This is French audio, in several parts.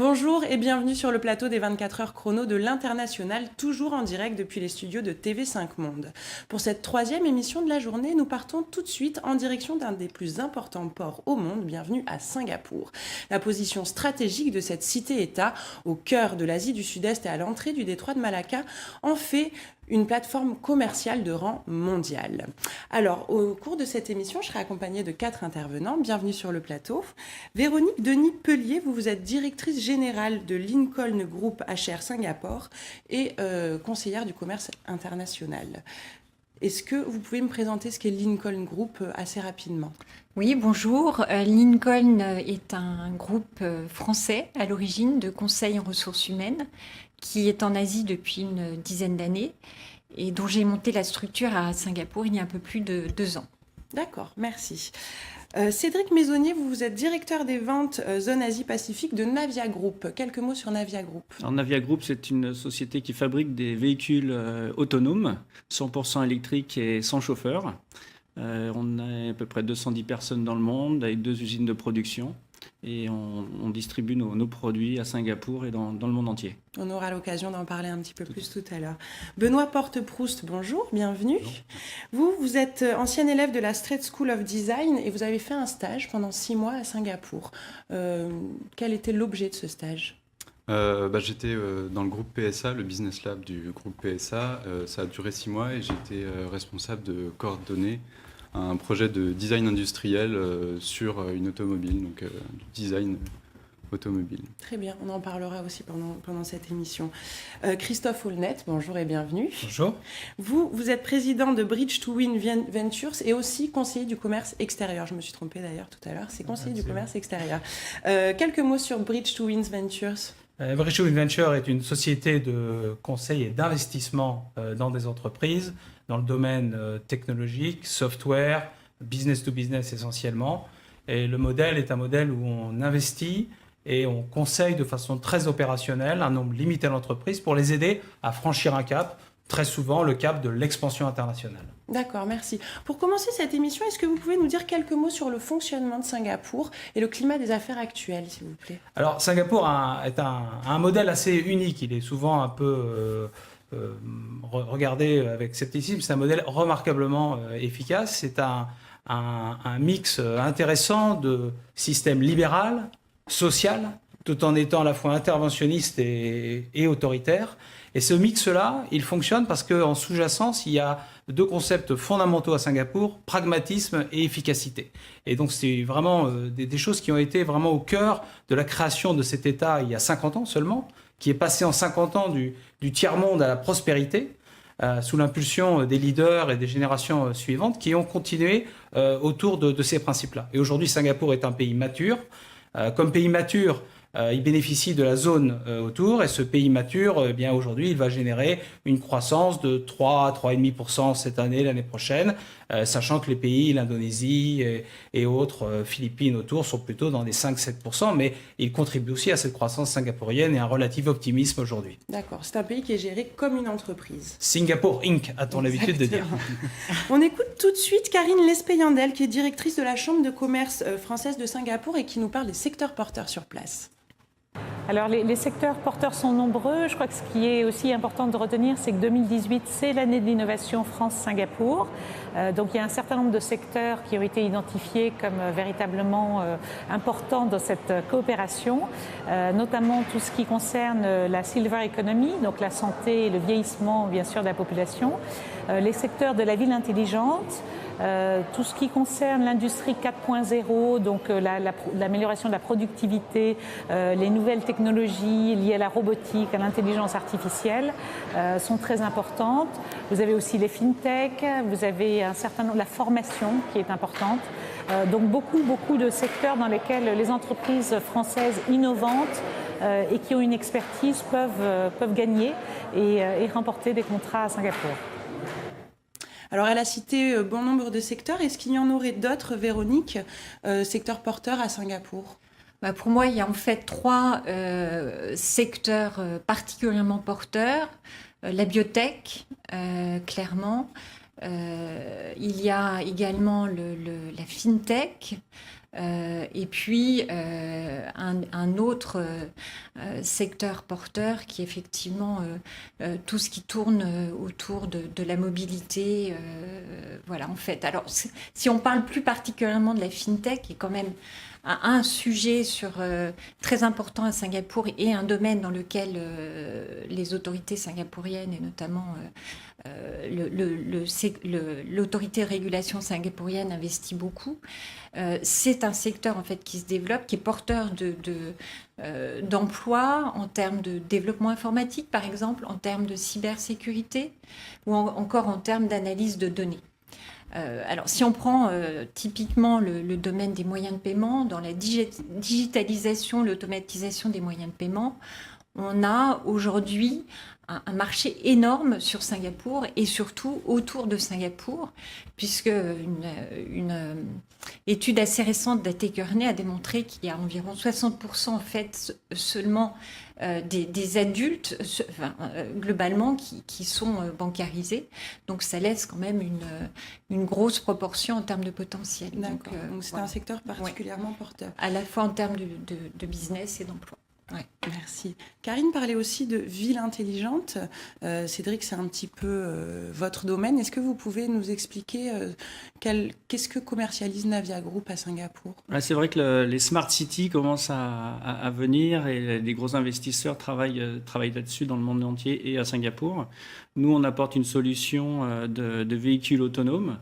Bonjour et bienvenue sur le plateau des 24 heures chrono de l'International, toujours en direct depuis les studios de TV5 Monde. Pour cette troisième émission de la journée, nous partons tout de suite en direction d'un des plus importants ports au monde. Bienvenue à Singapour. La position stratégique de cette cité-État, au cœur de l'Asie du Sud-Est et à l'entrée du détroit de Malacca, en fait une plateforme commerciale de rang mondial. Alors, au cours de cette émission, je serai accompagnée de 4 intervenants. Bienvenue sur le plateau. Véronique Denis-Pellier, vous êtes directrice générale de Lincoln Group HR Singapour et conseillère du commerce international. Est-ce que vous pouvez me présenter ce qu'est Lincoln Group assez rapidement ? Oui, bonjour. Lincoln est un groupe français à l'origine de conseil en ressources humaines qui est en Asie depuis une dizaine d'années et dont j'ai monté la structure à Singapour il y a un peu plus de 2 ans. D'accord, merci. Cédric Maisonnier, vous êtes directeur des ventes zone Asie-Pacifique de Navia Group. Quelques mots sur Navia Group. Alors, Navia Group, c'est une société qui fabrique des véhicules autonomes, 100% électriques et sans chauffeur. On a à peu près 210 personnes dans le monde avec 2 usines de production. Et on distribue nos produits à Singapour et dans le monde entier. On aura l'occasion d'en parler un petit peu plus tout à l'heure. Benoît Porte-Proust, bonjour, bienvenue. Bonjour. Vous êtes ancien élève de la Strait School of Design et vous avez fait un stage pendant 6 mois à Singapour. Quel était l'objet de ce stage ? J'étais dans le groupe PSA, le Business Lab du groupe PSA. Ça a duré 6 mois et j'étais responsable de coordonner un projet de design industriel sur une automobile, donc du design automobile. Très bien, on en parlera aussi pendant cette émission. Christophe Aulnet, bonjour et bienvenue. Bonjour. Vous êtes président de Bridge to Win Ventures et aussi conseiller du commerce extérieur. Je me suis trompée d'ailleurs tout à l'heure, c'est conseiller du commerce extérieur. Quelques mots sur Bridge to Win Ventures. Bridge to Win Ventures est une société de conseil et d'investissement dans des entreprises, dans le domaine technologique, software, business to business essentiellement. Et le modèle est un modèle où on investit et on conseille de façon très opérationnelle un nombre limité d'entreprises pour les aider à franchir un cap, très souvent le cap de l'expansion internationale. D'accord, merci. Pour commencer cette émission, est-ce que vous pouvez nous dire quelques mots sur le fonctionnement de Singapour et le climat des affaires actuelles, s'il vous plaît ? Alors, Singapour est un modèle assez unique. Il est souvent un peu regardé avec scepticisme. C'est un modèle remarquablement efficace. C'est un mix intéressant de système libéral, social, tout en étant à la fois interventionniste et autoritaire. Et ce mix-là, il fonctionne parce qu'en sous-jacence, il y a 2 concepts fondamentaux à Singapour, pragmatisme et efficacité. Et donc, c'est vraiment des choses qui ont été vraiment au cœur de la création de cet État il y a 50 ans seulement, qui est passé en 50 ans du tiers-monde à la prospérité, sous l'impulsion des leaders et des générations suivantes qui ont continué autour de ces principes-là. Et aujourd'hui, Singapour est un pays mature. Comme pays mature, il bénéficie de la zone autour et ce pays mature, eh bien aujourd'hui, il va générer une croissance de 3 à 3,5% cette année, l'année prochaine, sachant que les pays, l'Indonésie et autres, Philippines autour, sont plutôt dans les 5-7%, mais il contribue aussi à cette croissance singapourienne et un relatif optimisme aujourd'hui. D'accord, c'est un pays qui est géré comme une entreprise. Singapour Inc., a-t-on l'habitude de dire. On écoute tout de suite Karine Lespeyandel, qui est directrice de la Chambre de commerce française de Singapour et qui nous parle des secteurs porteurs sur place. Alors les secteurs porteurs sont nombreux. Je crois que ce qui est aussi important de retenir, c'est que 2018, c'est l'année de l'innovation France-Singapour. Donc il y a un certain nombre de secteurs qui ont été identifiés comme véritablement importants dans cette coopération, notamment tout ce qui concerne la silver economy, donc la santé et le vieillissement bien sûr de la population, les secteurs de la ville intelligente, tout ce qui concerne l'industrie 4.0, donc l'amélioration de la productivité, les nouvelles technologies liées à la robotique, à l'intelligence artificielle sont très importantes. Vous avez aussi les fintech, vous avez un certain nombre, la formation qui est importante. Donc beaucoup de secteurs dans lesquels les entreprises françaises innovantes et qui ont une expertise peuvent gagner et remporter des contrats à Singapour. Alors, elle a cité bon nombre de secteurs. Est-ce qu'il y en aurait d'autres, Véronique, secteurs porteurs à Singapour ? Pour moi, il y a en fait 3 secteurs particulièrement porteurs. La biotech, clairement. Il y a également la fintech, Et puis un autre secteur porteur qui est effectivement tout ce qui tourne autour de la mobilité. Voilà, en fait. Alors, si on parle plus particulièrement de la FinTech, qui est quand même un sujet très important à Singapour et un domaine dans lequel les autorités singapouriennes et notamment l'autorité de régulation singapourienne investit beaucoup. C'est un secteur en fait qui se développe, qui est porteur d'emplois en termes de développement informatique, par exemple, en termes de cybersécurité ou encore en termes d'analyse de données. Alors, si on prend typiquement le domaine des moyens de paiement, dans la digitalisation, l'automatisation des moyens de paiement, on a aujourd'hui un marché énorme sur Singapour et surtout autour de Singapour, puisque une étude assez récente d'A.T. Kearney a démontré qu'il y a environ 60% en fait seulement des adultes globalement qui sont bancarisés. Donc ça laisse quand même une grosse proportion en termes de potentiel. Donc c'est un secteur particulièrement porteur. À la fois en termes de business et d'emploi. Ouais. Merci. Karine parlait aussi de ville intelligente. Cédric, c'est un petit peu votre domaine. Est-ce que vous pouvez nous expliquer qu'est-ce que commercialise Navia Group à Singapour ? C'est vrai que les smart cities commencent à venir et les gros investisseurs travaillent là-dessus dans le monde entier et à Singapour. Nous, on apporte une solution de véhicules autonomes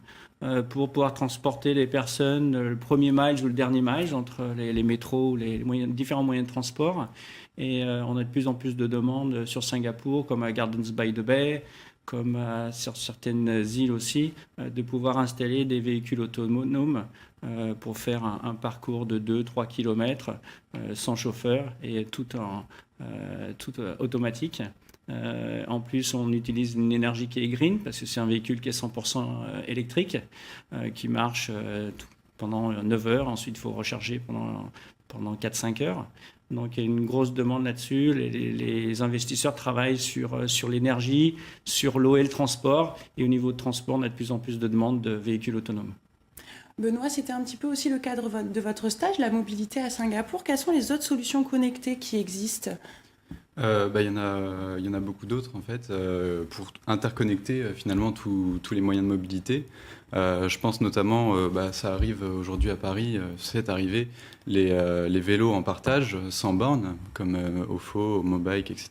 pour pouvoir transporter les personnes le premier mile ou le dernier mile entre les métros, les différents moyens de transport. Et on a de plus en plus de demandes sur Singapour, comme à Gardens by the Bay, comme sur certaines îles aussi, de pouvoir installer des véhicules autonomes pour faire un parcours de 2-3 km sans chauffeur et tout automatique. En plus, on utilise une énergie qui est green, parce que c'est un véhicule qui est 100% électrique, qui marche pendant 9 heures. Ensuite, il faut recharger pendant 4-5 heures. Donc, il y a une grosse demande là-dessus. Les investisseurs travaillent sur l'énergie, sur l'eau et le transport. Et au niveau de transport, on a de plus en plus de demandes de véhicules autonomes. Benoît, c'était un petit peu aussi le cadre de votre stage, la mobilité à Singapour. Quelles sont les autres solutions connectées qui existent ? Il y en a beaucoup d'autres en fait pour interconnecter finalement tous les moyens de mobilité. Je pense notamment, ça arrive aujourd'hui à Paris, c'est arrivé, les vélos en partage sans borne comme Ofo, Mobike, etc.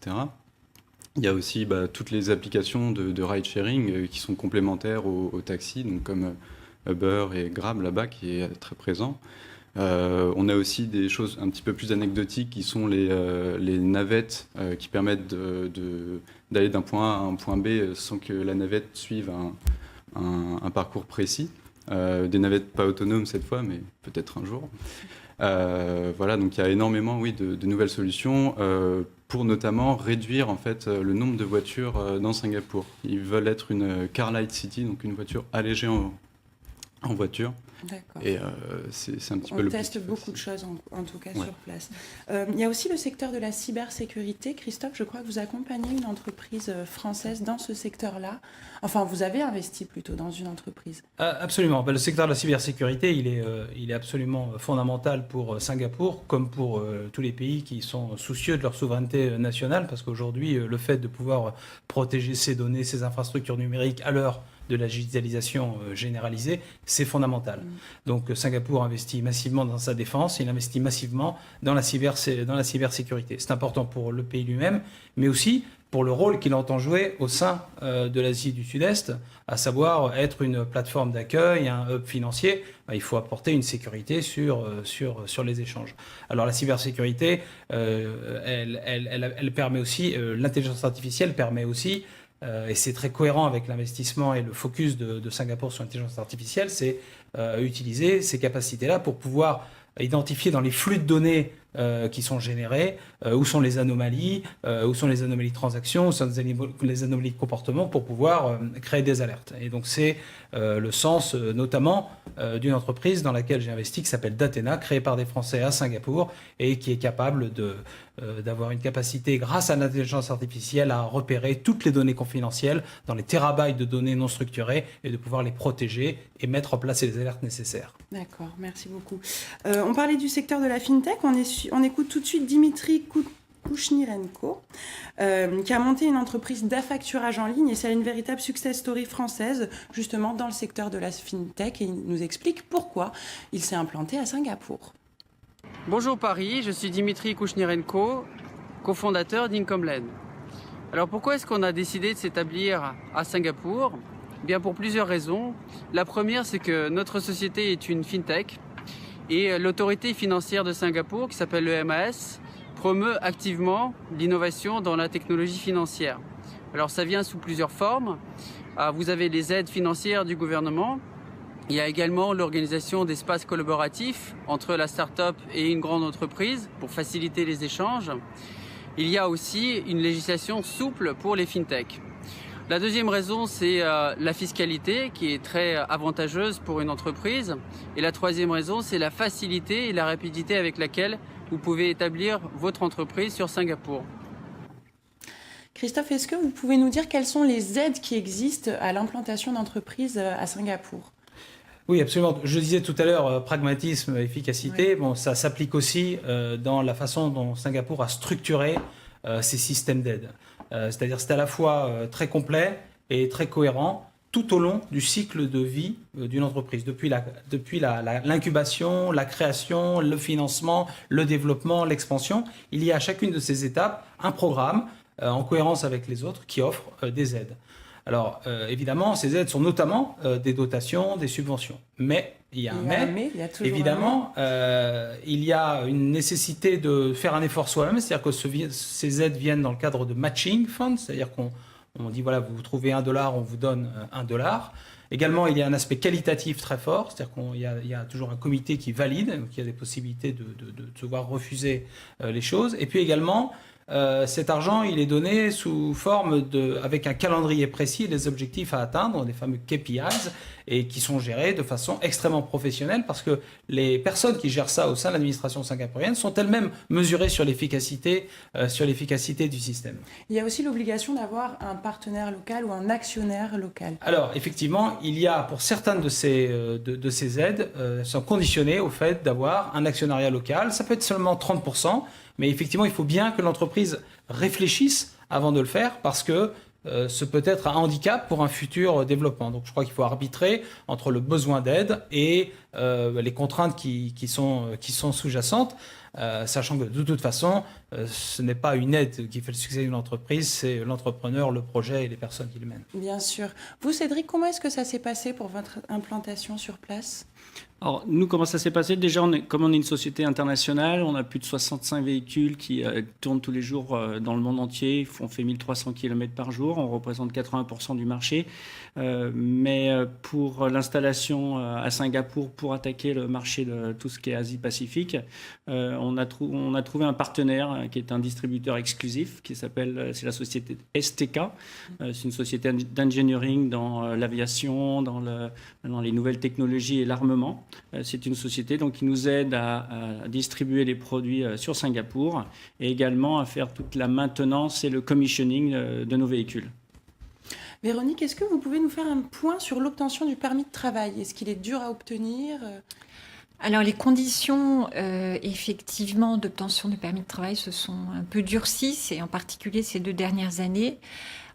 Il y a aussi toutes les applications de ride-sharing qui sont complémentaires aux taxis, donc comme Uber et Grab là-bas qui est très présent. On a aussi des choses un petit peu plus anecdotiques qui sont les navettes qui permettent d'aller d'un point A à un point B sans que la navette suive un parcours précis. Des navettes pas autonomes cette fois, mais peut-être un jour. Donc il y a énormément de nouvelles solutions pour notamment réduire en fait le nombre de voitures dans Singapour. Ils veulent être une car light city, donc une voiture allégée en voiture. D'accord. Et c'est un petit peu On le teste beaucoup de choses, en tout cas, sur place. Il y a aussi le secteur de la cybersécurité. Christophe, je crois que vous accompagnez une entreprise française dans ce secteur-là. Enfin, vous avez investi plutôt dans une entreprise. Absolument. Le secteur de la cybersécurité, il est absolument fondamental pour Singapour, comme pour tous les pays qui sont soucieux de leur souveraineté nationale, parce qu'aujourd'hui, le fait de pouvoir protéger ces données, ces infrastructures numériques à l'heure de la digitalisation généralisée, c'est fondamental. Donc Singapour investit massivement dans sa défense, il investit massivement dans la cybersécurité. C'est important pour le pays lui-même, mais aussi pour le rôle qu'il entend jouer au sein de l'Asie du Sud-Est, à savoir être une plateforme d'accueil, un hub financier. Il faut apporter une sécurité sur les échanges. Alors la cybersécurité, elle permet aussi, l'intelligence artificielle permet aussi, et c'est très cohérent avec l'investissement et le focus de Singapour sur l'intelligence artificielle, c'est utiliser ces capacités-là pour pouvoir identifier dans les flux de données qui sont générées, où sont les anomalies de transactions, où sont les anomalies de comportement pour pouvoir créer des alertes. Et donc c'est le sens notamment d'une entreprise dans laquelle j'ai investi qui s'appelle Datena, créée par des Français à Singapour et qui est capable d'avoir une capacité grâce à l'intelligence artificielle à repérer toutes les données confidentielles dans les térabytes de données non structurées et de pouvoir les protéger et mettre en place les alertes nécessaires. D'accord, merci beaucoup. On parlait du secteur de la FinTech, on écoute tout de suite Dimitri Kouchnirenko, qui a monté une entreprise d'affacturage en ligne et c'est une véritable success story française, justement dans le secteur de la FinTech, et il nous explique pourquoi il s'est implanté à Singapour. Bonjour Paris, je suis Dimitri Kouchnirenko, cofondateur d'Incomelen. Alors pourquoi est-ce qu'on a décidé de s'établir à Singapour ? Bien pour plusieurs raisons. La première, c'est que notre société est une FinTech et l'autorité financière de Singapour, qui s'appelle le MAS, promeut activement l'innovation dans la technologie financière. Alors ça vient sous plusieurs formes. Vous avez les aides financières du gouvernement. Il y a également l'organisation d'espaces collaboratifs entre la start-up et une grande entreprise pour faciliter les échanges. Il y a aussi une législation souple pour les FinTech. La deuxième raison, c'est la fiscalité qui est très avantageuse pour une entreprise. Et la troisième raison, c'est la facilité et la rapidité avec laquelle vous pouvez établir votre entreprise sur Singapour. Christophe, est-ce que vous pouvez nous dire quelles sont les aides qui existent à l'implantation d'entreprises à Singapour ? Oui, absolument. Je disais tout à l'heure, pragmatisme, efficacité. Oui. Bon, ça s'applique aussi dans la façon dont Singapour a structuré ses systèmes d'aide. C'est-à-dire c'est à la fois très complet et très cohérent tout au long du cycle de vie d'une entreprise, depuis l'incubation, la création, le financement, le développement, l'expansion. Il y a à chacune de ces étapes un programme en cohérence avec les autres qui offre des aides. Alors, évidemment, ces aides sont notamment des dotations, des subventions. Mais, il y a évidemment, il y a une nécessité de faire un effort soi-même, c'est-à-dire que ces aides viennent dans le cadre de matching funds, c'est-à-dire qu'on dit, voilà, vous trouvez $1, on vous donne $1. Également, il y a un aspect qualitatif très fort, c'est-à-dire qu'il y a toujours un comité qui valide, donc il y a des possibilités de devoir refuser les choses. Et puis également, cet argent, il est donné sous forme avec un calendrier précis et des objectifs à atteindre, des fameux KPIs, et qui sont gérés de façon extrêmement professionnelle parce que les personnes qui gèrent ça au sein de l'administration singapourienne sont elles-mêmes mesurées sur l'efficacité du système. Il y a aussi l'obligation d'avoir un partenaire local ou un actionnaire local. Alors, effectivement, il y a pour certaines de ces aides, sont conditionnées au fait d'avoir un actionnariat local. Ça peut être seulement 30%. Mais effectivement, il faut bien que l'entreprise réfléchisse avant de le faire parce que ce peut être un handicap pour un futur développement. Donc je crois qu'il faut arbitrer entre le besoin d'aide et les contraintes qui sont sous-jacentes, sachant que de toute façon, ce n'est pas une aide qui fait le succès d'une entreprise, c'est l'entrepreneur, le projet et les personnes qui le mènent. Bien sûr. Vous, Cédric, comment est-ce que ça s'est passé pour votre implantation sur place ? Alors, nous, comment ça s'est passé ? Déjà, comme on est une société internationale, on a plus de 65 véhicules qui tournent tous les jours dans le monde entier. On fait 1300 km par jour. On représente 80% du marché. Mais pour l'installation à Singapour, pour attaquer le marché de tout ce qui est Asie-Pacifique, on a trouvé un partenaire qui est un distributeur exclusif, c'est la société STK. C'est une société d'engineering dans l'aviation, dans les nouvelles technologies et l'armement. C'est une société donc, qui nous aide à distribuer les produits sur Singapour et également à faire toute la maintenance et le commissioning de nos véhicules. Véronique, est-ce que vous pouvez nous faire un point sur l'obtention du permis de travail ? Est-ce qu'il est dur à obtenir ? Alors les conditions effectivement d'obtention du permis de travail se sont un peu durcies, et en particulier ces 2 dernières années.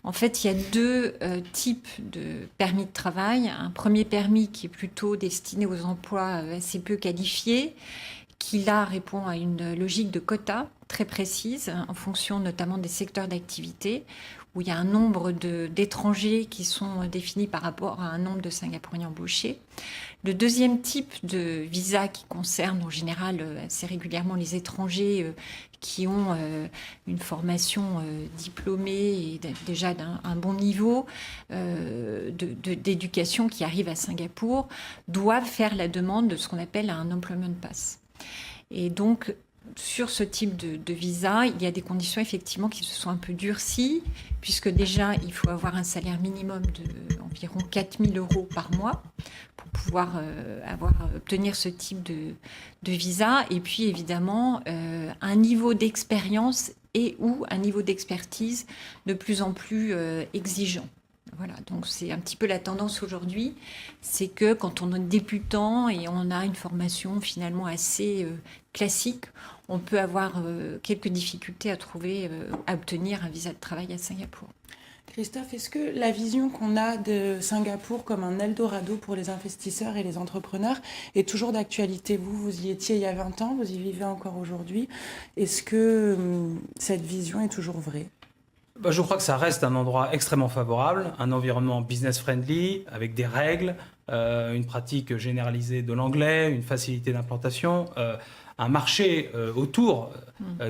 En fait, il y a 2 types de permis de travail. Un premier permis qui est plutôt destiné aux emplois assez peu qualifiés, qui là répond à une logique de quota très précise, en fonction notamment des secteurs d'activité, où il y a un nombre d'étrangers qui sont définis par rapport à un nombre de Singapouriens embauchés. Le deuxième type de visa qui concerne en général assez régulièrement les étrangers qui ont une formation diplômée et déjà d'un bon niveau d'éducation qui arrivent à Singapour, doivent faire la demande de ce qu'on appelle un employment pass. Et donc, sur ce type de visa, il y a des conditions effectivement qui se sont un peu durcies, puisque déjà, il faut avoir un salaire minimum d'environ 4 000 € par mois pour pouvoir obtenir ce type de visa. Et puis, évidemment, un niveau d'expérience et ou un niveau d'expertise de plus en plus exigeant. Voilà, donc c'est un petit peu la tendance aujourd'hui, c'est que quand on est débutant et on a une formation finalement assez classique, on peut avoir quelques difficultés à obtenir un visa de travail à Singapour. Christophe, est-ce que la vision qu'on a de Singapour comme un Eldorado pour les investisseurs et les entrepreneurs est toujours d'actualité? Vous y étiez il y a 20 ans, vous y vivez encore aujourd'hui. Est-ce que cette vision est toujours vraie? Je crois que ça reste un endroit extrêmement favorable, un environnement business-friendly, avec des règles, une pratique généralisée de l'anglais, une facilité d'implantation, un marché autour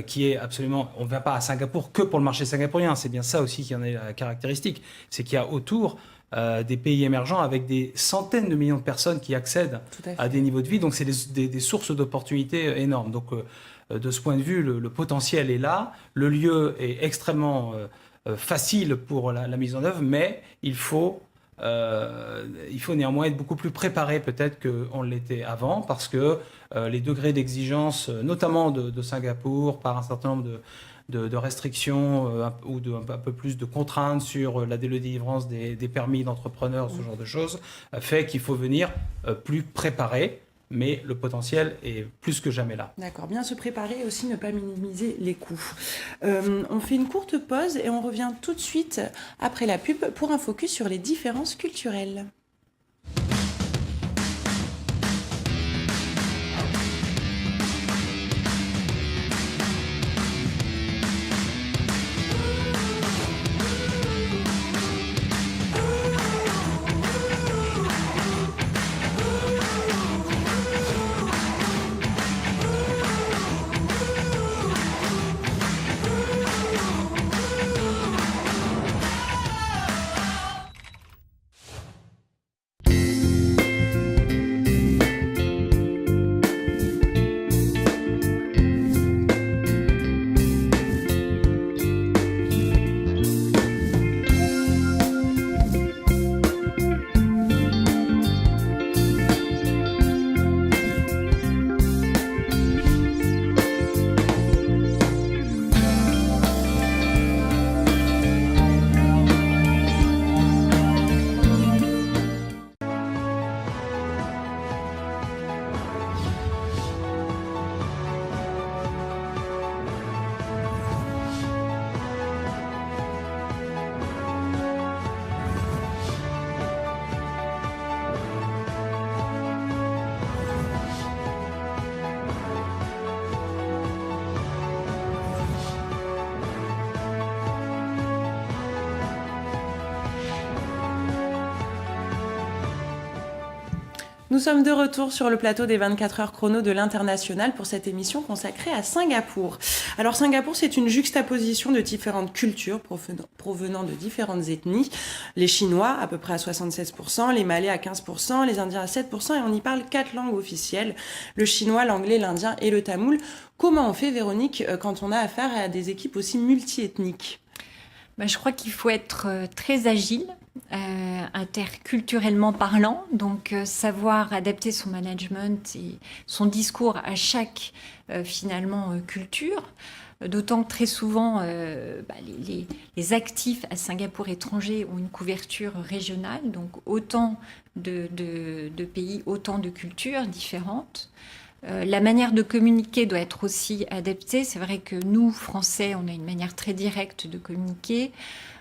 qui est absolument... On ne vient pas à Singapour que pour le marché singapourien, c'est bien ça aussi qui en est la caractéristique, c'est qu'il y a autour des pays émergents avec des centaines de millions de personnes qui accèdent à des niveaux de vie, donc c'est des sources d'opportunités énormes. Donc de ce point de vue, le potentiel est là, le lieu est extrêmement facile pour la mise en œuvre, mais il faut néanmoins être beaucoup plus préparé peut-être qu'on l'était avant, parce que les degrés d'exigence, notamment de Singapour, par un certain nombre de restrictions ou un peu plus de contraintes sur la délivrance des permis d'entrepreneurs, ce genre de choses, fait qu'il faut venir plus préparé. Mais le potentiel est plus que jamais là. D'accord, bien se préparer et aussi ne pas minimiser les coûts. On fait une courte pause et on revient tout de suite après la pub pour un focus sur les différences culturelles. Nous sommes de retour sur le plateau des 24 heures chrono de l'International pour cette émission consacrée à Singapour. Alors Singapour, c'est une juxtaposition de différentes cultures provenant de différentes ethnies. Les Chinois à peu près à 76%, les Malais à 15%, les Indiens à 7% et on y parle 4 langues officielles, le chinois, l'anglais, l'indien et le tamoul. Comment on fait, Véronique, quand on a affaire à des équipes aussi multiethniques ? Je crois qu'il faut être très agile, interculturellement parlant, donc savoir adapter son management et son discours à chaque finalement culture. D'autant que très souvent, les actifs à Singapour étrangers ont une couverture régionale, donc autant de pays, autant de cultures différentes. La manière de communiquer doit être aussi adaptée. C'est vrai que nous, Français, on a une manière très directe de communiquer.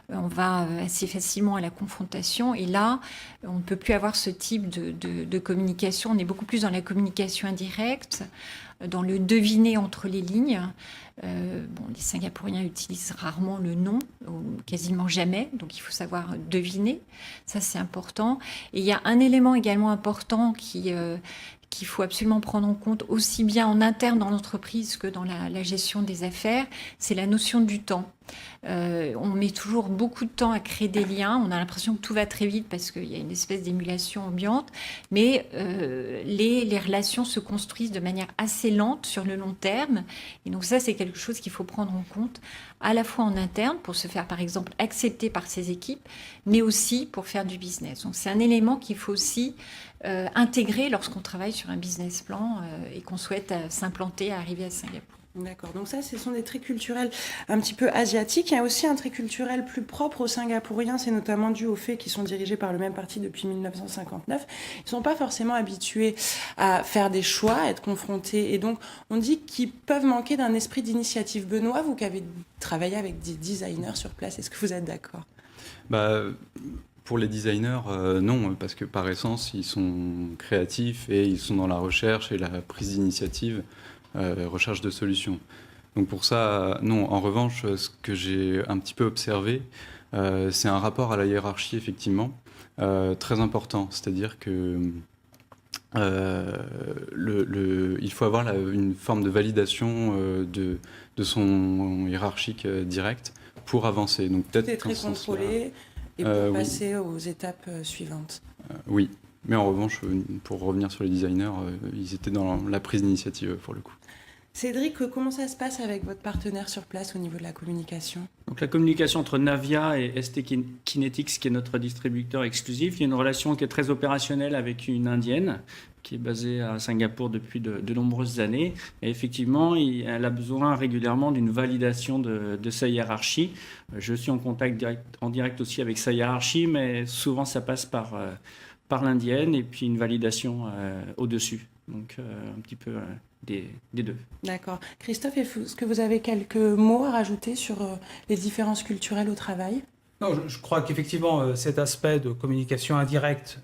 On va assez facilement à la confrontation. Et là, on ne peut plus avoir ce type de communication. On est beaucoup plus dans la communication indirecte, dans le deviner entre les lignes. Les Singapouriens utilisent rarement le nom, ou quasiment jamais. Donc, il faut savoir deviner. Ça, c'est important. Et il y a un élément également important qui qu'il faut absolument prendre en compte aussi bien en interne dans l'entreprise que dans la gestion des affaires, c'est la notion du temps. On met toujours beaucoup de temps à créer des liens. On a l'impression que tout va très vite parce qu'il y a une espèce d'émulation ambiante. Mais les relations se construisent de manière assez lente sur le long terme. Et donc ça, c'est quelque chose qu'il faut prendre en compte à la fois en interne pour se faire, par exemple, accepter par ses équipes, mais aussi pour faire du business. Donc c'est un élément qu'il faut aussi intégrer lorsqu'on travaille sur un business plan et qu'on souhaite s'implanter, arriver à Singapour. D'accord, donc ça, ce sont des traits culturels un petit peu asiatiques. Il y a aussi un trait culturel plus propre aux Singapouriens, c'est notamment dû au fait qu'ils sont dirigés par le même parti depuis 1959. Ils ne sont pas forcément habitués à faire des choix, à être confrontés, et donc on dit qu'ils peuvent manquer d'un esprit d'initiative. Benoît, vous qui avez travaillé avec des designers sur place, est-ce que vous êtes d'accord ? Pour les designers, non, parce que par essence, ils sont créatifs et ils sont dans la recherche et la prise d'initiative. Recherche de solutions. Donc pour ça, non. En revanche, ce que j'ai un petit peu observé, c'est un rapport à la hiérarchie, effectivement, très important. C'est-à-dire que il faut avoir une forme de validation de son hiérarchique direct pour avancer. Donc peut-être tout est très contrôlé et pour passer aux étapes suivantes. Oui. Mais en revanche, pour revenir sur les designers, ils étaient dans la prise d'initiative pour le coup. Cédric, comment ça se passe avec votre partenaire sur place au niveau de la communication ? Donc la communication entre Navia et ST Kinetics, qui est notre distributeur exclusif, il y a une relation qui est très opérationnelle avec une Indienne qui est basée à Singapour depuis de nombreuses années. Et effectivement, elle a besoin régulièrement d'une validation de sa hiérarchie. Je suis en contact en direct aussi avec sa hiérarchie, mais souvent ça passe par l'Indienne et puis une validation au-dessus. Donc un petit peu des deux. D'accord. Christophe, est-ce que vous avez quelques mots à rajouter sur les différences culturelles au travail ? Non, je crois qu'effectivement, cet aspect de communication indirecte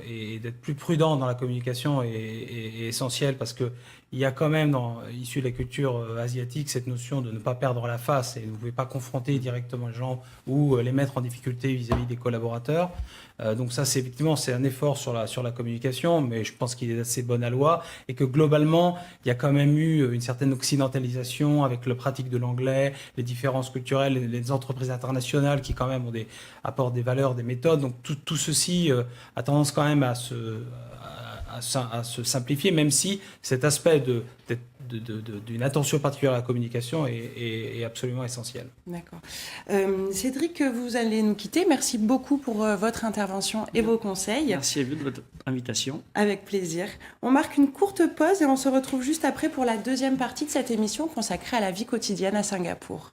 et d'être plus prudent dans la communication est essentiel parce qu'il y a quand même, issu de la culture asiatique, cette notion de ne pas perdre la face et vous ne pouvez pas confronter directement les gens ou les mettre en difficulté vis-à-vis des collaborateurs. Donc ça, c'est un effort sur la communication, mais je pense qu'il est assez bon aloi et que globalement, il y a quand même eu une certaine occidentalisation avec la pratique de l'anglais, les différences culturelles, les entreprises internationales qui quand même apportent des valeurs, des méthodes. Donc tout ceci a tendance quand même à se simplifier, même si cet aspect d'une attention particulière à la communication est absolument essentiel. D'accord. Cédric, vous allez nous quitter. Merci beaucoup pour votre intervention et vos conseils. Merci à vous de votre invitation. Avec plaisir. On marque une courte pause et on se retrouve juste après pour la deuxième partie de cette émission consacrée à la vie quotidienne à Singapour.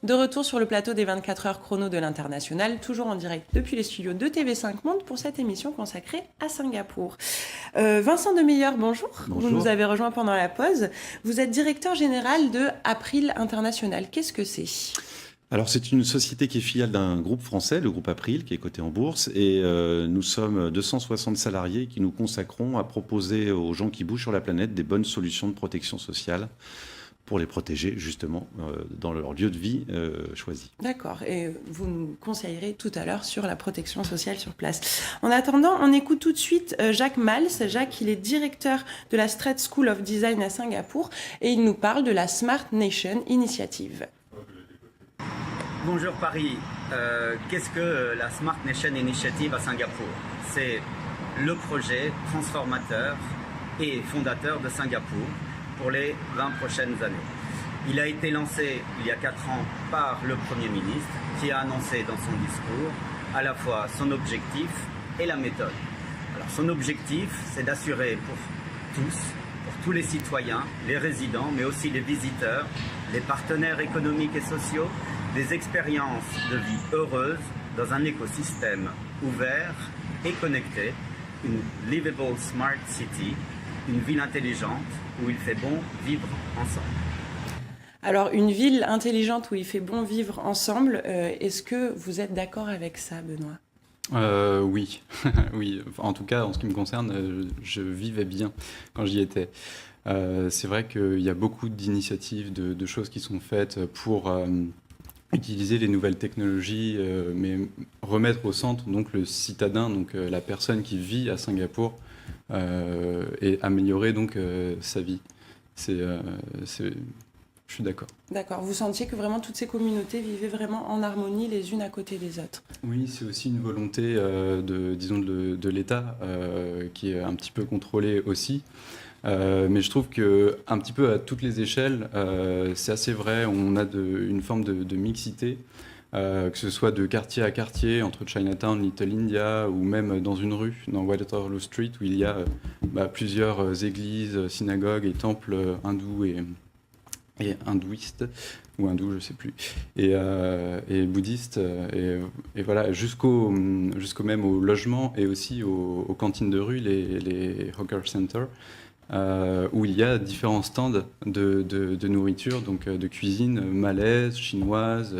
De retour sur le plateau des 24 heures chrono de l'International, toujours en direct depuis les studios de TV5 Monde pour cette émission consacrée à Singapour. Vincent Demeilleur, bonjour. Bonjour. Vous nous avez rejoint pendant la pause. Vous êtes directeur général de April International. Qu'est-ce que c'est ? Alors c'est une société qui est filiale d'un groupe français, le groupe April, qui est coté en bourse, et nous sommes 260 salariés qui nous consacrons à proposer aux gens qui bougent sur la planète des bonnes solutions de protection sociale pour les protéger justement dans leur lieu de vie choisi. D'accord, et vous nous conseillerez tout à l'heure sur la protection sociale sur place. En attendant, on écoute tout de suite Jacques Mals. Jacques, il est directeur de la Straits School of Design à Singapour et il nous parle de la Smart Nation Initiative. Bonjour Paris, qu'est-ce que la Smart Nation Initiative à Singapour? C'est le projet transformateur et fondateur de Singapour pour les 20 prochaines années. Il a été lancé il y a 4 ans par le Premier ministre qui a annoncé dans son discours à la fois son objectif et la méthode. Alors son objectif, c'est d'assurer pour tous les citoyens, les résidents, mais aussi les visiteurs, les partenaires économiques et sociaux, des expériences de vie heureuses dans un écosystème ouvert et connecté, une livable smart city, une ville intelligente où il fait bon vivre ensemble. Alors, une ville intelligente où il fait bon vivre ensemble, est-ce que vous êtes d'accord avec ça, Benoît ? Oui, oui. En tout cas, en ce qui me concerne, je vivais bien quand j'y étais. C'est vrai qu'il y a beaucoup d'initiatives, de choses qui sont faites pour utiliser les nouvelles technologies, mais remettre au centre donc le citadin, donc la personne qui vit à Singapour, et améliorer donc sa vie. Je suis d'accord. D'accord. Vous sentiez que vraiment toutes ces communautés vivaient vraiment en harmonie les unes à côté des autres? Oui, c'est aussi une volonté de l'État qui est un petit peu contrôlée aussi. Mais je trouve qu'un petit peu à toutes les échelles, c'est assez vrai. On a une forme de mixité, que ce soit de quartier à quartier, entre Chinatown, Little India, ou même dans une rue, dans Waterloo Street, où il y a plusieurs églises, synagogues et temples hindous et hindouistes, ou hindous, je ne sais plus, et bouddhistes, et voilà, jusqu'au même au logement et aussi aux cantines de rue, les hawker centers, où il y a différents stands de nourriture, donc de cuisine malaise, chinoise,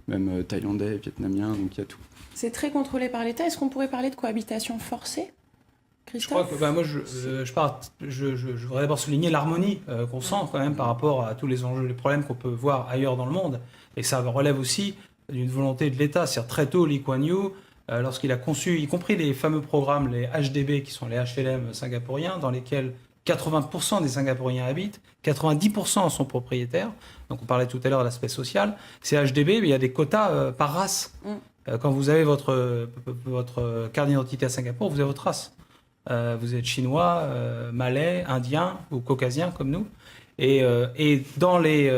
même thaïlandais, vietnamien, donc il y a tout. C'est très contrôlé par l'État. Est-ce qu'on pourrait parler de cohabitation forcée, Christophe? Je crois que moi, je voudrais d'abord souligner l'harmonie qu'on sent quand même par rapport à tous les enjeux, les problèmes qu'on peut voir ailleurs dans le monde. Et ça relève aussi d'une volonté de l'État. C'est-à-dire très tôt, Lee Kuan Yew, lorsqu'il a conçu, y compris les fameux programmes, les HDB, qui sont les HLM singapouriens, dans lesquels 80% des Singapouriens habitent, 90% en sont propriétaires. Donc on parlait tout à l'heure de l'aspect social. Ces HDB, il y a des quotas par race. Quand vous avez votre carte d'identité à Singapour, vous avez votre race. Vous êtes chinois, malais, indien ou caucasien comme nous. Et dans les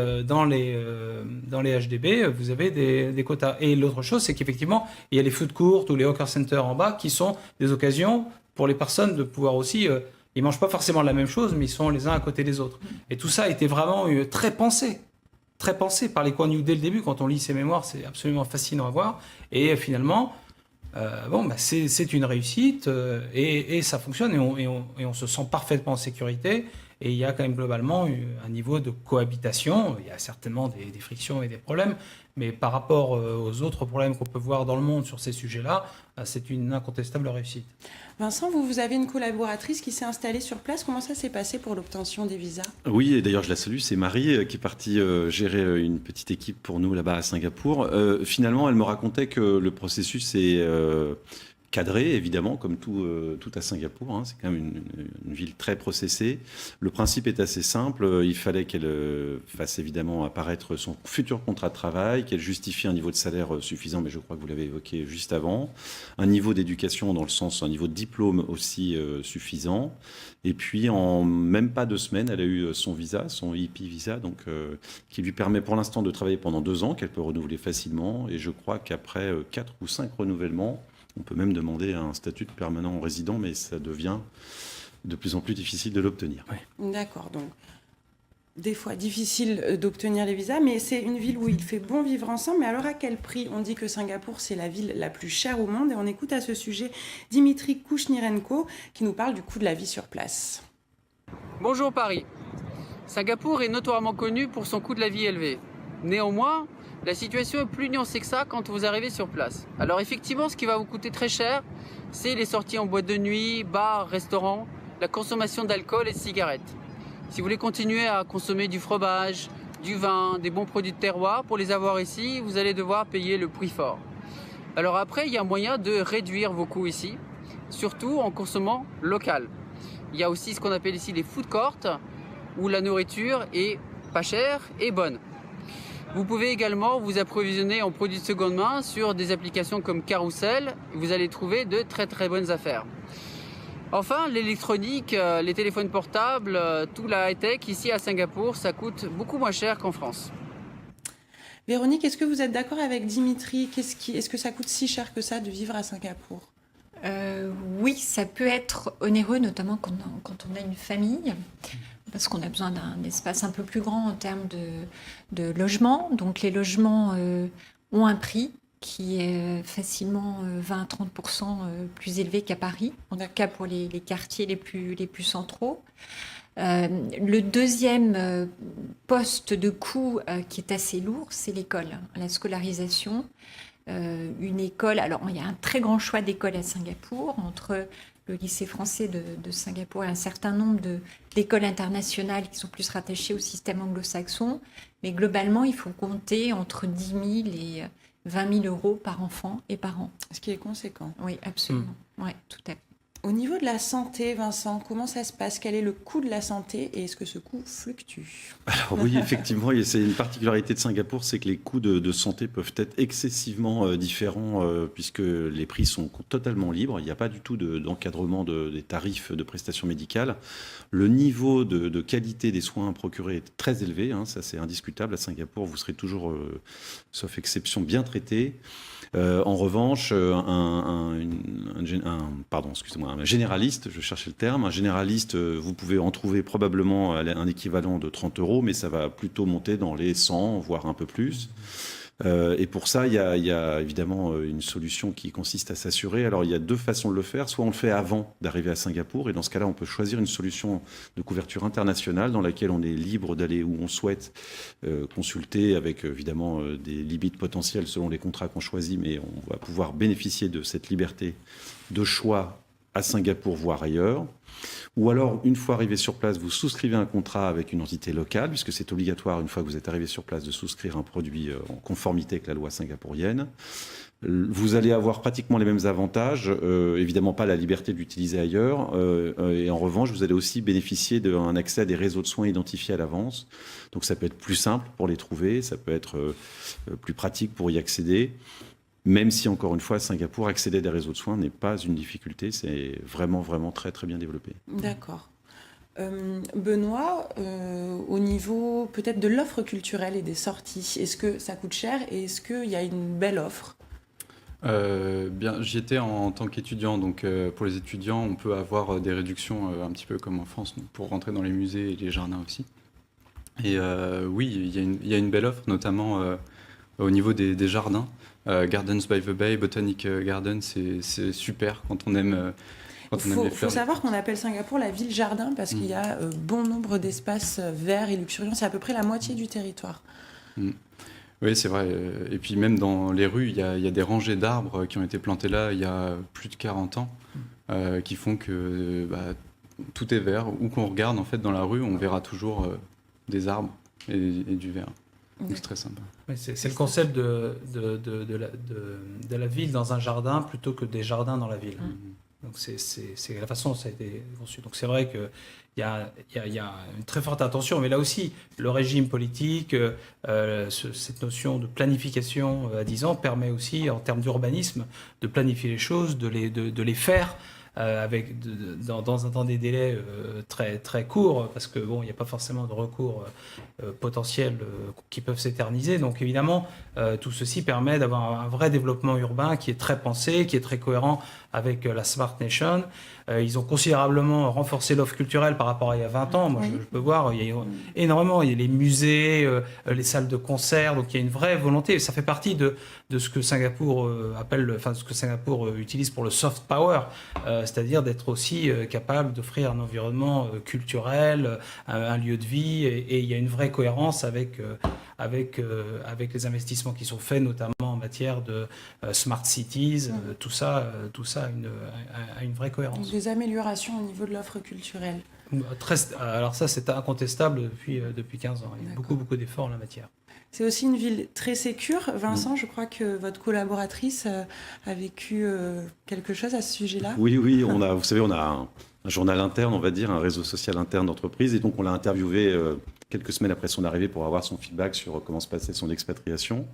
HDB, vous avez des quotas. Et l'autre chose, c'est qu'effectivement, il y a les food courts ou les hawker centers en bas qui sont des occasions pour les personnes de pouvoir aussi... ils mangent pas forcément la même chose, mais ils sont les uns à côté des autres. Et tout ça a été vraiment très pensé par Lee Kuan Yew dès le début. Quand on lit ses mémoires, c'est absolument fascinant à voir. Et finalement... c'est une réussite et ça fonctionne et on se sent parfaitement en sécurité et il y a quand même globalement un niveau de cohabitation. Il y a certainement des frictions et des problèmes, mais par rapport aux autres problèmes qu'on peut voir dans le monde sur ces sujets-là, c'est une incontestable réussite. Vincent, vous avez une collaboratrice qui s'est installée sur place. Comment ça s'est passé pour l'obtention des visas? Oui, et d'ailleurs je la salue, c'est Marie qui est partie gérer une petite équipe pour nous là-bas à Singapour. Finalement, elle me racontait que le processus est cadré, évidemment, comme tout à Singapour. Hein. C'est quand même une ville très processée. Le principe est assez simple. Il fallait qu'elle fasse évidemment apparaître son futur contrat de travail, qu'elle justifie un niveau de salaire suffisant, mais je crois que vous l'avez évoqué juste avant. Un niveau d'éducation, dans le sens, un niveau de diplôme aussi suffisant. Et puis, en même pas 2 semaines, elle a eu son visa, son EP visa, donc, qui lui permet pour l'instant de travailler pendant 2 ans, qu'elle peut renouveler facilement. Et je crois qu'après 4 ou 5 renouvellements, on peut même demander un statut de permanent résident, mais ça devient de plus en plus difficile de l'obtenir. Ouais. D'accord, donc des fois difficile d'obtenir les visas, mais c'est une ville où il fait bon vivre ensemble. Mais alors à quel prix? On dit que Singapour, c'est la ville la plus chère au monde, et on écoute à ce sujet Dimitri Kouchnirenko qui nous parle du coût de la vie sur place. Bonjour Paris. Singapour est notoirement connu pour son coût de la vie élevé. Néanmoins, La situation est plus nuancée que ça quand vous arrivez sur place. Alors effectivement, ce qui va vous coûter très cher, c'est les sorties en boîte de nuit, bars, restaurants, la consommation d'alcool et de cigarettes. Si vous voulez continuer à consommer du fromage, du vin, des bons produits de terroir, pour les avoir ici, vous allez devoir payer le prix fort. Alors après, il y a moyen de réduire vos coûts ici, surtout en consommant local. Il y a aussi ce qu'on appelle ici les food courts, où la nourriture est pas chère et bonne. Vous pouvez également vous approvisionner en produits de seconde main sur des applications comme Carousel. Vous allez trouver de très très bonnes affaires. Enfin, l'électronique, les téléphones portables, tout la high-tech ici à Singapour, ça coûte beaucoup moins cher qu'en France. Véronique, est-ce que vous êtes d'accord avec Dimitri? Est-ce que ça coûte si cher que ça de vivre à Singapour? Oui, ça peut être onéreux, notamment quand on a une famille, parce qu'on a besoin d'un espace un peu plus grand en termes de logement. Donc les logements ont un prix qui est facilement 20 à 30% plus élevé qu'à Paris, en tout cas pour les quartiers les plus centraux. Le deuxième poste de coût qui est assez lourd, c'est l'école, la scolarisation. Une école, alors il y a un très grand choix d'écoles à Singapour, entre le lycée français de Singapour et un certain nombre d'écoles internationales qui sont plus rattachées au système anglo-saxon. Mais globalement, il faut compter entre 10 000 et 20 000 euros par enfant et par an. Ce qui est conséquent. Oui, absolument. Oui, tout à fait. Au niveau de la santé, Vincent, comment ça se passe? Quel est le coût de la santé et est-ce que ce coût fluctue? Alors oui, effectivement, c'est une particularité de Singapour, c'est que les coûts de santé peuvent être excessivement différents puisque les prix sont totalement libres. Il n'y a pas du tout d'encadrement des tarifs de prestations médicales. Le niveau de qualité des soins procurés est très élevé, ça c'est indiscutable. À Singapour, vous serez toujours, sauf exception, bien traité. En revanche, un généraliste, je cherchais le terme, un généraliste, vous pouvez en trouver probablement un équivalent de 30 euros, mais ça va plutôt monter dans les 100, voire un peu plus. Et pour ça, il y a évidemment une solution qui consiste à s'assurer. Alors, il y a deux façons de le faire. Soit on le fait avant d'arriver à Singapour, et dans ce cas-là, on peut choisir une solution de couverture internationale dans laquelle on est libre d'aller où on souhaite consulter avec évidemment des limites potentielles selon les contrats qu'on choisit, mais on va pouvoir bénéficier de cette liberté de choix à Singapour, voire ailleurs. Ou alors, une fois arrivé sur place, vous souscrivez un contrat avec une entité locale, puisque c'est obligatoire, une fois que vous êtes arrivé sur place, de souscrire un produit en conformité avec la loi singapourienne. Vous allez avoir pratiquement les mêmes avantages, évidemment pas la liberté d'utiliser ailleurs, et en revanche, vous allez aussi bénéficier d'un accès à des réseaux de soins identifiés à l'avance. Donc ça peut être plus simple pour les trouver, ça peut être plus pratique pour y accéder. Même si, encore une fois, à Singapour, accéder à des réseaux de soins n'est pas une difficulté, c'est vraiment, vraiment très, très bien développé. D'accord. Benoît, au niveau peut-être de l'offre culturelle et des sorties, est-ce que ça coûte cher et est-ce qu'il y a une belle offre? Bien, j'y étais en tant qu'étudiant, donc pour les étudiants, on peut avoir des réductions un petit peu comme en France, donc, pour rentrer dans les musées et les jardins aussi. Et oui, il y a une belle offre, notamment au niveau des jardins. Gardens by the Bay, Botanic Garden, c'est super quand on aime. Il faut savoir qu'on appelle Singapour la ville jardin parce qu'il y a bon nombre d'espaces verts et luxuriants. C'est à peu près la moitié du territoire. Oui, c'est vrai. Et puis même dans les rues, il y a des rangées d'arbres qui ont été plantés là il y a plus de 40 ans, qui font que tout est vert. Où qu'on regarde en fait dans la rue, on verra toujours des arbres et du vert. Donc c'est très sympa. C'est le concept de la ville dans un jardin plutôt que des jardins dans la ville. Donc c'est la façon dont ça a été conçu. Donc c'est vrai qu'il y a une très forte attention, mais là aussi, le régime politique, cette notion de planification à 10 ans permet aussi, en termes d'urbanisme, de planifier les choses, de les faire dans des délais très, très courts, parce que bon, il n'y a pas forcément de recours potentiels qui peuvent s'éterniser. Donc évidemment, tout ceci permet d'avoir un vrai développement urbain qui est très pensé, qui est très cohérent avec la Smart Nation. Ils ont considérablement renforcé l'offre culturelle par rapport à il y a 20 ans. Moi, je peux voir, il y a énormément. Il y a les musées, les salles de concert, donc il y a une vraie volonté. Ça fait partie de ce que Singapour ce que Singapour utilise pour le soft power, c'est-à-dire d'être aussi capable d'offrir un environnement culturel, un lieu de vie, et il y a une vraie cohérence avec avec les investissements qui sont faits, notamment en matière de smart cities, tout ça a une vraie cohérence. Des améliorations au niveau de l'offre culturelle. Alors ça, c'est incontestable depuis 15 ans. Il y a beaucoup d'efforts en la matière. C'est aussi une ville très sécure. Vincent, je crois que votre collaboratrice a vécu quelque chose à ce sujet-là. Oui, vous savez, on a un journal interne, on va dire, un réseau social interne d'entreprise. Et donc, on l'a interviewée quelques semaines après son arrivée pour avoir son feedback sur comment se passait son expatriation.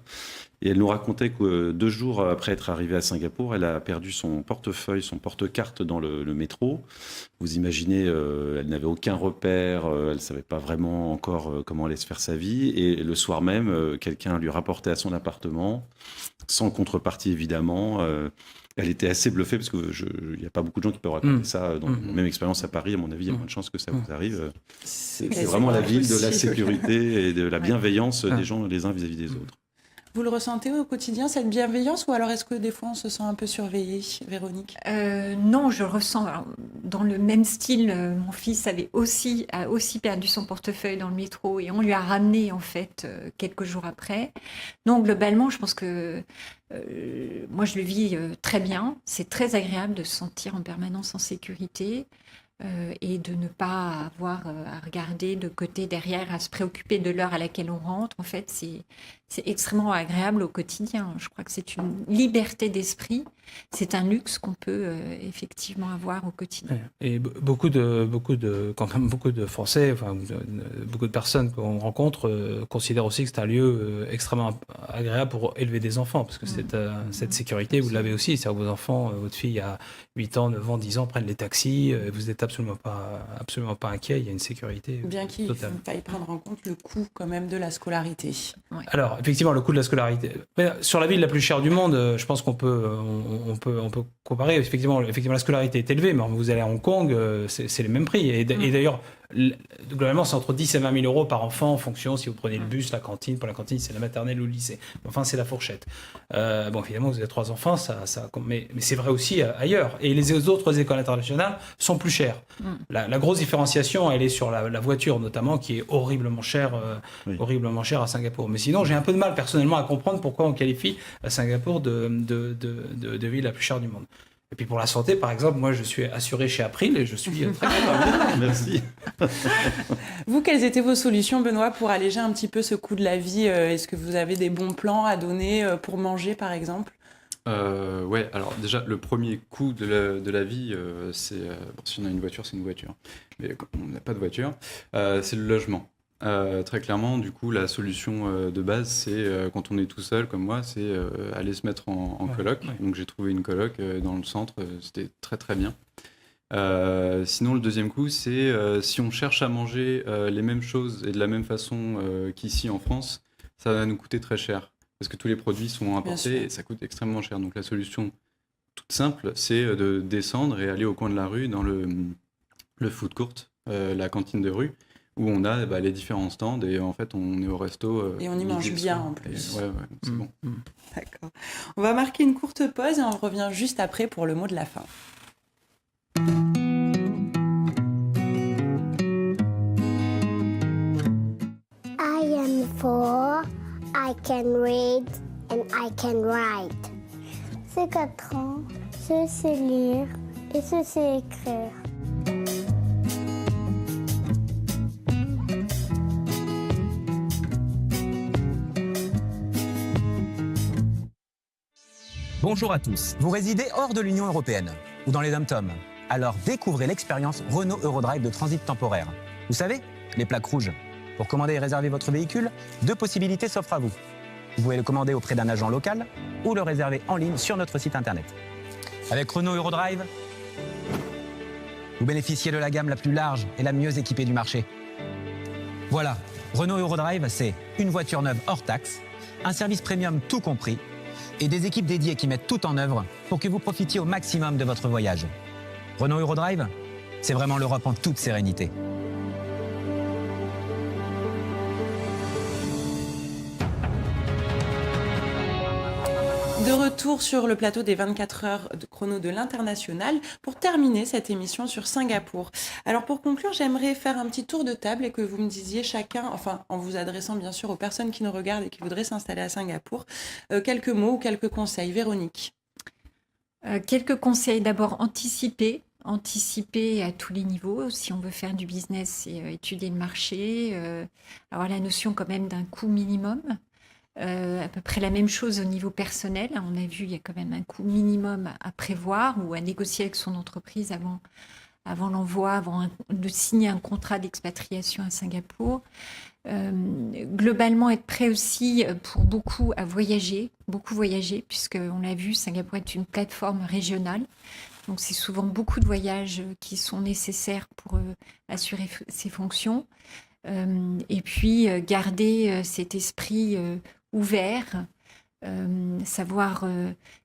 Et elle nous racontait que 2 jours après être arrivée à Singapour, elle a perdu son portefeuille, son porte-carte dans le métro. Vous imaginez, elle n'avait aucun repère, elle ne savait pas vraiment encore comment allait se faire sa vie. Et le soir même, quelqu'un lui rapportait à son appartement, sans contrepartie évidemment. Elle était assez bluffée parce qu'il n'y a pas beaucoup de gens qui peuvent raconter ça. Dans la même expérience à Paris, à mon avis, il y a moins de chances que ça vous arrive. C'est vraiment la ville de la sécurité et de la bienveillance des gens les uns vis-à-vis des autres. Vous le ressentez au quotidien, cette bienveillance, ou alors est-ce que des fois on se sent un peu surveillé, Véronique ? Non, je ressens. Alors, dans le même style, mon fils a aussi perdu son portefeuille dans le métro et on lui a ramené en fait quelques jours après. Non, globalement, je pense que moi je le vis très bien. C'est très agréable de se sentir en permanence en sécurité. Et de ne pas avoir à regarder de côté derrière, à se préoccuper de l'heure à laquelle on rentre. En fait, c'est extrêmement agréable au quotidien. Je crois que c'est une liberté d'esprit. C'est un luxe qu'on peut effectivement avoir au quotidien. Et beaucoup de Français, enfin, beaucoup de personnes qu'on rencontre considèrent aussi que c'est un lieu extrêmement agréable pour élever des enfants, parce que cette sécurité, vous l'avez aussi. C'est-à-dire que vos enfants, votre fille a 8 ans, 9 ans, 10 ans, prennent les taxis, vous n'êtes absolument pas inquiet, il y a une sécurité bien qu'il faille prendre en compte le coût quand même de la scolarité. Ouais. Alors, effectivement, le coût de la scolarité. Mais sur la ville la plus chère du monde, je pense qu'on peut comparer. Effectivement, la scolarité est élevée, mais vous allez à Hong Kong, c'est les mêmes prix. Et d'ailleurs, globalement, c'est entre 10 et 20 000 euros par enfant en fonction si vous prenez le bus, la cantine. Pour la cantine, c'est la maternelle ou le lycée. Enfin, c'est la fourchette. Bon, évidemment, vous avez 3 enfants, mais c'est vrai aussi ailleurs. Et les autres écoles internationales sont plus chères. La grosse différenciation, elle est sur la voiture, notamment, qui est horriblement chère à Singapour. Mais sinon, j'ai un peu de mal, personnellement, à comprendre pourquoi on qualifie Singapour de ville la plus chère du monde. Et puis pour la santé, par exemple, moi je suis assuré chez April et je suis très content. Merci. Vous, quelles étaient vos solutions, Benoît, pour alléger un petit peu ce coût de la vie ? Est-ce que vous avez des bons plans à donner pour manger, par exemple ? Ouais, alors déjà, le premier coût de la vie, c'est... si on a une voiture, c'est une voiture. Mais quand on n'a pas de voiture, c'est le logement. Très clairement, du coup, la solution de base, c'est quand on est tout seul, comme moi, c'est aller se mettre en coloc. Ouais. Donc j'ai trouvé une coloc dans le centre, c'était très très bien. Sinon, le deuxième coup, c'est si on cherche à manger les mêmes choses et de la même façon qu'ici en France, ça va nous coûter très cher. Parce que tous les produits sont importés et ça coûte extrêmement cher. Donc la solution toute simple, c'est de descendre et aller au coin de la rue dans le food court, la cantine de rue, où on a les différents stands et en fait on est au resto. Et on y mange bien en plus. Ouais, c'est bon. D'accord. On va marquer une courte pause et on revient juste après pour le mot de la fin. I am 4, I can read and I can write. C'est 4 ans, je sais lire et je sais écrire. Bonjour à tous. Vous résidez hors de l'Union européenne ou dans les dom-toms. Alors découvrez l'expérience Renault Eurodrive de transit temporaire. Vous savez, les plaques rouges. Pour commander et réserver votre véhicule, 2 possibilités s'offrent à vous. Vous pouvez le commander auprès d'un agent local ou le réserver en ligne sur notre site internet. Avec Renault Eurodrive, vous bénéficiez de la gamme la plus large et la mieux équipée du marché. Voilà, Renault Eurodrive, c'est une voiture neuve hors taxe, un service premium tout compris, et des équipes dédiées qui mettent tout en œuvre pour que vous profitiez au maximum de votre voyage. Renault Eurodrive, c'est vraiment l'Europe en toute sérénité. De retour sur le plateau des 24 heures de chrono de l'International pour terminer cette émission sur Singapour. Alors pour conclure, j'aimerais faire un petit tour de table et que vous me disiez chacun, enfin en vous adressant bien sûr aux personnes qui nous regardent et qui voudraient s'installer à Singapour, quelques mots ou quelques conseils. Véronique. Quelques conseils. D'abord, anticiper à tous les niveaux. Si on veut faire du business, et étudier le marché, avoir la notion quand même d'un coût minimum. À peu près la même chose au niveau personnel. On a vu, il y a quand même un coût minimum à prévoir ou à négocier avec son entreprise avant l'envoi, avant de signer un contrat d'expatriation à Singapour. Globalement, être prêt aussi pour beaucoup voyager, puisqu'on l'a vu, Singapour est une plateforme régionale. Donc, c'est souvent beaucoup de voyages qui sont nécessaires pour assurer ces fonctions. Et puis, garder cet esprit ouvert, savoir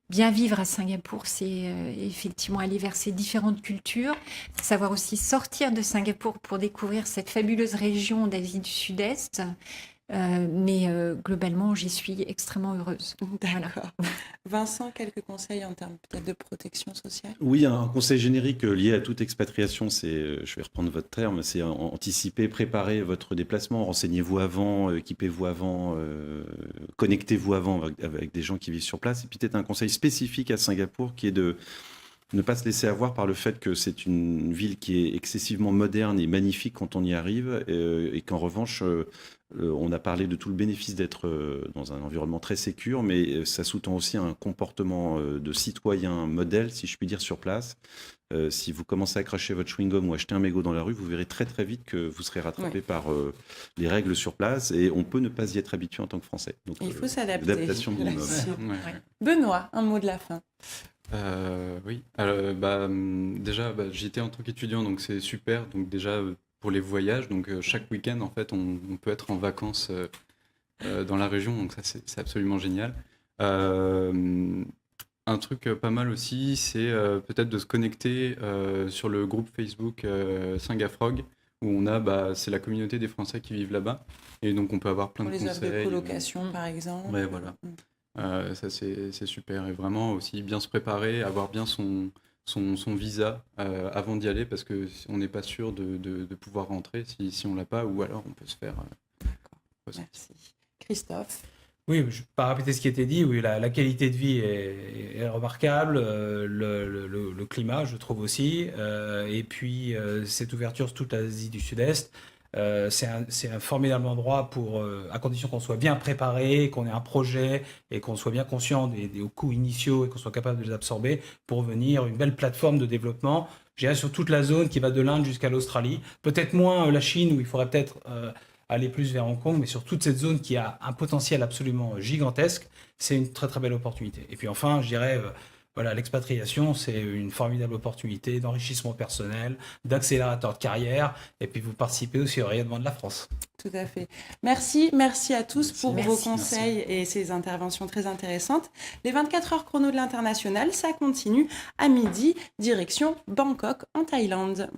bien vivre à Singapour, c'est effectivement aller vers ces différentes cultures, savoir aussi sortir de Singapour pour découvrir cette fabuleuse région d'Asie du Sud-Est. Mais globalement, j'y suis extrêmement heureuse. D'accord. Voilà. Vincent, quelques conseils en termes peut-être de protection sociale ? Oui, un conseil générique lié à toute expatriation, c'est, je vais reprendre votre terme, c'est anticiper, préparer votre déplacement, renseignez-vous avant, équipez-vous avant, connectez-vous avant avec des gens qui vivent sur place. Et puis peut-être un conseil spécifique à Singapour qui est de ne pas se laisser avoir par le fait que c'est une ville qui est excessivement moderne et magnifique quand on y arrive, et qu'en revanche, on a parlé de tout le bénéfice d'être dans un environnement très sécure, mais ça sous-tend aussi un comportement de citoyen modèle, si je puis dire, sur place. Si vous commencez à cracher votre chewing-gum ou acheter un mégot dans la rue, vous verrez très très vite que vous serez rattrapé par les règles sur place, et on peut ne pas y être habitué en tant que Français. Donc, il faut s'adapter. Adaptation minimum. Benoît, un mot de la fin. Oui, alors, déjà j'y étais en tant qu'étudiant, donc c'est super. Donc déjà pour les voyages, donc chaque week-end en fait on peut être en vacances dans la région, donc ça c'est absolument génial. Un truc pas mal aussi, c'est peut-être de se connecter sur le groupe Facebook Singafrog, où on a c'est la communauté des Français qui vivent là-bas, et donc on peut avoir plein de conseils. Pour les offres de colocation par exemple. Ouais, voilà. Ça c'est super, et vraiment aussi bien se préparer, avoir bien son visa avant d'y aller, parce qu'on n'est pas sûr de pouvoir rentrer si on l'a pas, ou alors on peut se faire... Merci. Christophe. Oui, je ne vais pas répéter ce qui a été dit. Oui, la qualité de vie est remarquable, le climat, je trouve aussi, et puis cette ouverture sur toute l'Asie du Sud-Est. C'est un formidable endroit à condition qu'on soit bien préparé, qu'on ait un projet et qu'on soit bien conscient des coûts initiaux et qu'on soit capable de les absorber pour venir une belle plateforme de développement. Je dirais sur toute la zone qui va de l'Inde jusqu'à l'Australie. Peut-être moins la Chine, où il faudrait peut-être aller plus vers Hong Kong, mais sur toute cette zone qui a un potentiel absolument gigantesque, c'est une très très belle opportunité. Et puis enfin, je dirais... Voilà, l'expatriation, c'est une formidable opportunité d'enrichissement personnel, d'accélérateur de carrière, et puis vous participez aussi au rayonnement de la France. Tout à fait. Merci à tous pour vos conseils et ces interventions très intéressantes. Les 24 heures chrono de l'International, ça continue à midi, direction Bangkok en Thaïlande.